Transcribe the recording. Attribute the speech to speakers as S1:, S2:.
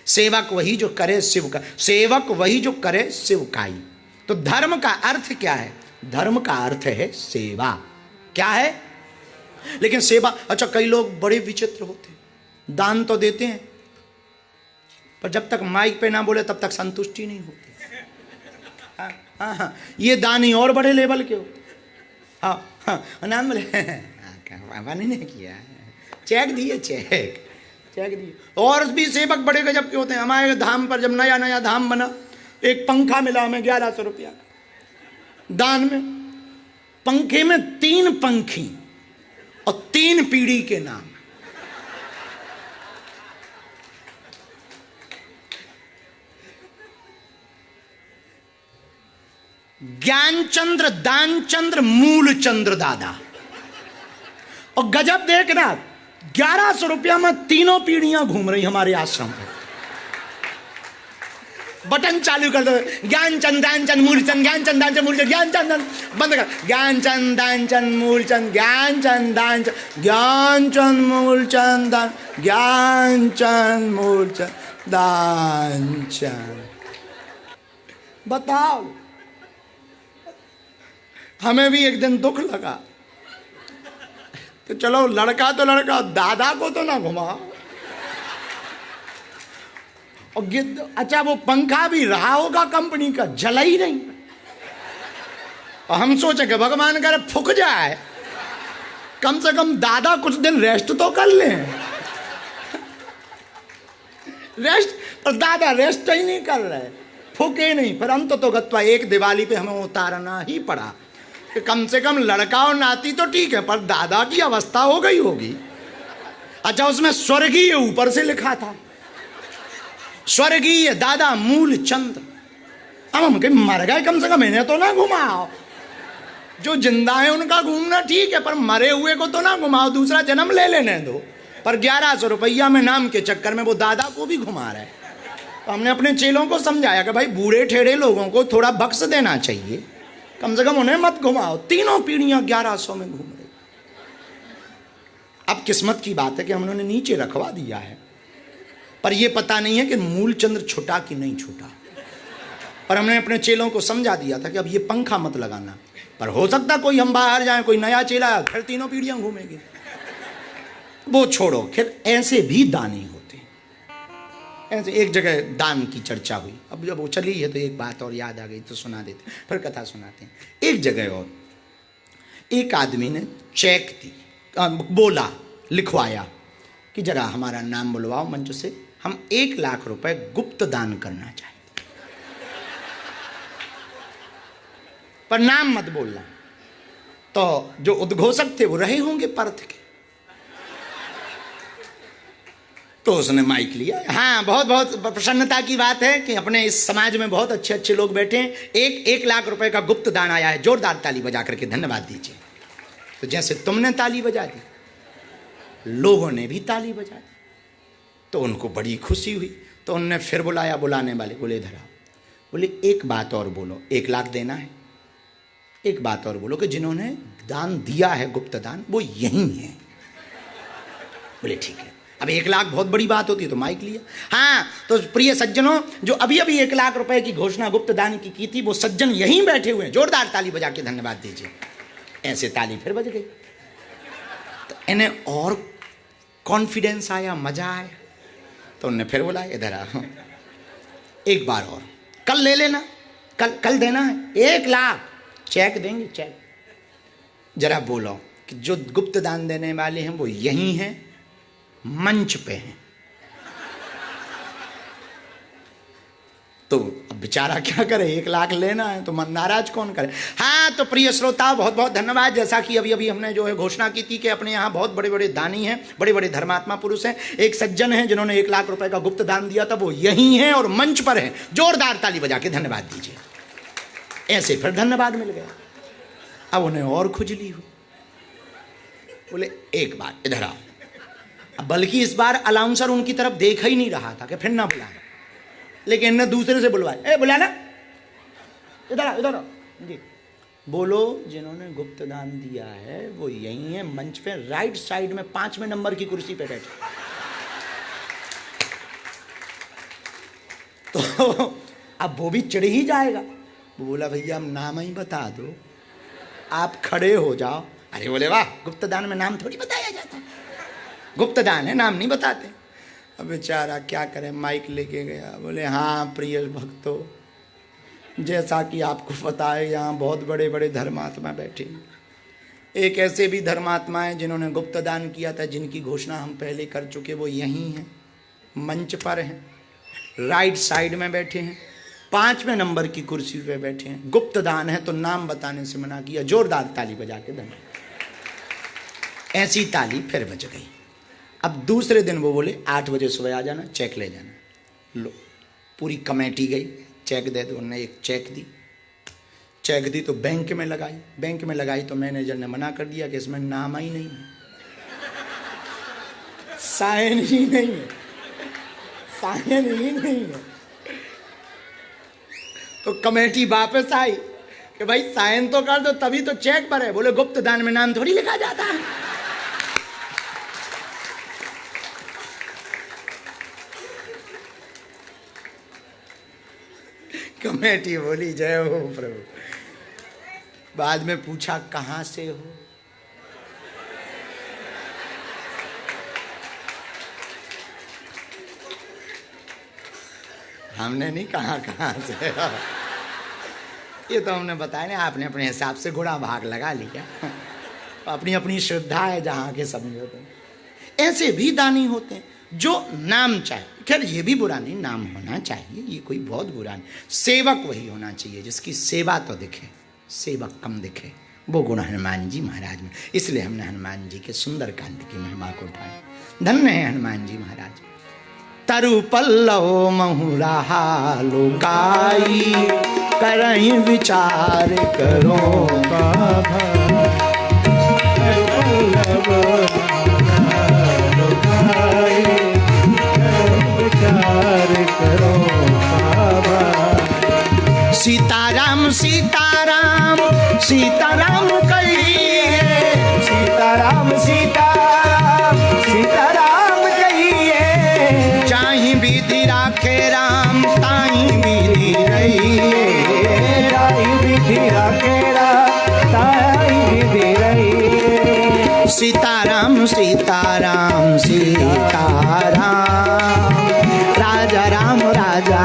S1: सेवक वही जो करे शिव का, सेवक वही जो करे शिवकाई। तो धर्म का अर्थ क्या है? धर्म का अर्थ है सेवा। क्या है? लेकिन सेवा, अच्छा कई लोग बड़े विचित्र होते हैं, दान तो देते हैं पर जब तक माइक पे ना बोले तब तक संतुष्टि नहीं होती। हाँ हाँ, ये दानी और बड़े लेवल के होते। हाँ हाँ, नाम बोले नहीं किया, चेक दिए, चेक दिए। और भी सेवक बड़े गजब के होते हैं। हमारे धाम पर जब नया नया धाम बना, एक पंखा मिला हमें 1100 रुपया दान में। पंखे में 3 पंखी और 3 पीढ़ी के नाम। ज्ञानचंद्र, दानचंद्र, मूलचंद्र दादा। और गजब देखना, 1100 रुपया में 3 पीढ़ियां घूम रही हमारे आश्रम में। बटन चालू कर दो, ज्ञानचंद दानचंद मूलचंद, ज्ञानचंद दानचंद मूलचंद, ज्ञानचंद बंद कर, ज्ञानचंद दानचंद मूलचंद, ज्ञानचंद दानचंद, ज्ञानचंद मूलचंद दान, ज्ञानचंद मूलचंद दानचंद। बताओ, हमें भी एक दिन दुख लगा तो चलो लड़का तो लड़का, दादा को तो ना घुमाओ। और अच्छा वो पंखा भी रहा होगा कंपनी का, जला ही नहीं। और हम सोचे कि भगवान करे फूक जाए, कम से कम दादा कुछ दिन रेस्ट तो कर ले। रेस्ट, पर दादा रेस्ट ही नहीं कर रहे, फूके नहीं। पर अंत तो गत्वा एक दिवाली पे हमें उतारना ही पड़ा कि कम से कम लड़का और नाती तो ठीक है, पर दादा की अवस्था हो गई होगी। अच्छा उसमें स्वर्गीय ऊपर से लिखा था, स्वर्गीय दादा मूलचंद्र। अब हम कहीं मर गए, कम से कम इन्हें तो ना घुमाओ। जो जिंदा है उनका घूमना ठीक है, पर मरे हुए को तो ना घुमाओ, दूसरा जन्म ले लेने दो। पर 1100 रुपया में नाम के चक्कर में वो दादा को भी घुमा रहे। तो हमने अपने चेलों को समझाया कि भाई बूढ़े ठेढ़े लोगों को थोड़ा बख्श देना चाहिए, कम से कम उन्हें मत घुमाओ। 3 पीढ़ियां 1100 में घूम रही। अब किस्मत की बात है कि हमने नीचे रखवा दिया है, पर यह पता नहीं है कि मूलचंद्र छूटा कि नहीं छूटा। और हमने अपने चेलों को समझा दिया था कि अब ये पंखा मत लगाना, पर हो सकता कोई हम बाहर जाएं, कोई नया चेला फिर 3 पीढ़ियां घूमेंगे, वो छोड़ो। फिर ऐसे भी दानी होते हैं। ऐसे एक जगह दान की चर्चा हुई, अब जब वो चली है तो एक बात और याद आ गई तो सुना देते, फिर कथा सुनाते हैं। एक जगह और एक आदमी ने चेक दी, बोला, लिखवाया कि जरा हमारा नाम बुलवाओ मंच से, हम 1 लाख रुपए गुप्त दान करना चाहते, पर नाम मत बोलना। तो जो उद्घोषक थे वो रहे होंगे पर्थ के, तो उसने माइक लिया। हाँ, बहुत बहुत प्रसन्नता की बात है कि अपने इस समाज में बहुत अच्छे अच्छे लोग बैठे हैं। 1 लाख रुपए का गुप्त दान आया है, जोरदार ताली बजा करके धन्यवाद दीजिए। तो जैसे तुमने ताली बजा दी, लोगों ने भी ताली बजा दी, तो उनको बड़ी खुशी हुई। तो उन्होंने फिर बुलाया, बुलाने वाले बोले इधर आओ, बोले एक बात और बोलो, 1 लाख देना है, एक बात और बोलो कि जिन्होंने दान दिया है गुप्त दान वो यही है। बोले ठीक है। अब 1 लाख बहुत बड़ी बात होती है, तो माइक लिया। हाँ, तो प्रिय सज्जनों, जो अभी अभी 1 लाख रुपए की घोषणा गुप्त दान की थी, वो सज्जन यहीं बैठे हुए हैं, जोरदार ताली बजा के धन्यवाद दीजिए। ऐसे ताली फिर बज गई, तो इन्हें और कॉन्फिडेंस आया, मजा आया। तो उन्होंने फिर बोला इधर आओ, एक बार और, कल ले लेना, कल देना है 1 लाख, चेक देंगे, चेक। जरा बोलो कि जो गुप्त दान देने वाले हैं वो यही हैं, मंच पे हैं। तो अब बेचारा क्या करे, 1 लाख लेना है तो मन नाराज कौन करे। हाँ, तो प्रिय श्रोता, बहुत बहुत धन्यवाद। जैसा कि अभी अभी हमने जो है घोषणा की थी कि अपने यहाँ बहुत बड़े बड़े दानी हैं, बड़े बड़े धर्मात्मा पुरुष हैं। एक सज्जन हैं जिन्होंने 1 लाख रुपए का गुप्त दान दिया था, वो यही हैं और मंच पर हैं। जोरदार ताली बजा के धन्यवाद दीजिए। ऐसे फिर धन्यवाद मिल गया। अब उन्हें और खुजली हुई, बोले एक बार इधर आओ। बल्कि इस बार अलाउंसर उनकी तरफ देख ही नहीं रहा था कि फिर ना बुलाना, लेकिन इन्हें दूसरे से बुलवाया, बुलाना, इधर आओ, इधर आओ जी। बोलो जिन्होंने गुप्त दान दिया है वो यही है, मंच पे राइट साइड में 5वें नंबर की कुर्सी पे बैठे। तो अब वो भी चिढ़ ही जाएगा। वो बोला भैया हम नाम ही बता दो, आप खड़े हो जाओ। अरे बोले वाह, गुप्त दान में नाम थोड़ी बताया जाता, गुप्त दान है, नाम नहीं बताते। अब बेचारा क्या करे, माइक लेके गया। बोले हाँ प्रिय भक्तों, जैसा कि आपको पता है यहाँ बहुत बड़े बड़े धर्मात्मा बैठे हैं। एक ऐसे भी धर्मात्मा हैं जिन्होंने गुप्त दान किया था, जिनकी घोषणा हम पहले कर चुके। वो यहीं हैं, मंच पर हैं, राइट साइड में बैठे हैं, 5वें नंबर की कुर्सी पे बैठे हैं। गुप्त दान है तो नाम बताने से मना किया। जोरदार ताली बजा के धन्यवाद। ऐसी ताली फिर बज गई। अब दूसरे दिन वो बोले 8 बजे सुबह आ जाना, चेक ले जाना। लो, पूरी कमेटी गई, चेक दे दो। उन्होंने एक चेक दी, चेक दी तो बैंक में लगाई। बैंक में लगाई तो मैनेजर ने मना कर दिया कि इसमें नाम ही नहीं है, साइन ही नहीं है, साइन ही नहीं है। तो कमेटी वापस आई कि भाई साइन तो कर दो तभी तो चेक भरे। बोले गुप्त दान में नाम थोड़ी लिखा जाता है। कमेटी बोली जय हो प्रभु। बाद में पूछा कहां से हो? हमने नहीं कहा कहां से। ये तो हमने बताया ना, आपने अपने हिसाब से गुणा भाग लगा लिया। अपनी अपनी श्रद्धा है, जहां के समझौते। ऐसे भी दानी होते हैं जो नाम चाहे। खैर ये भी बुरा नहीं, नाम होना चाहिए, ये कोई बहुत बुरा नहीं। सेवक वही होना चाहिए जिसकी सेवा तो दिखे, सेवक कम दिखे। वो गुण हनुमान जी महाराज में। इसलिए हमने हनुमान जी के सुंदर कांड की महिमा को उठाया। धन्य है हनुमान जी महाराज। तरु पल्लव महुराहा लोकाई, करहि विचार करो बाबा। सीताराम सीताराम सीताराम कहिए, सीताराम सीताराम सीताराम कहिए। चाहि विधि राखे राम, ताहि विधि रहिए। चाहि विधि राखे राम, ताहि विधि रहिए। सीताराम सीताराम सीताराम, राजा राम राजा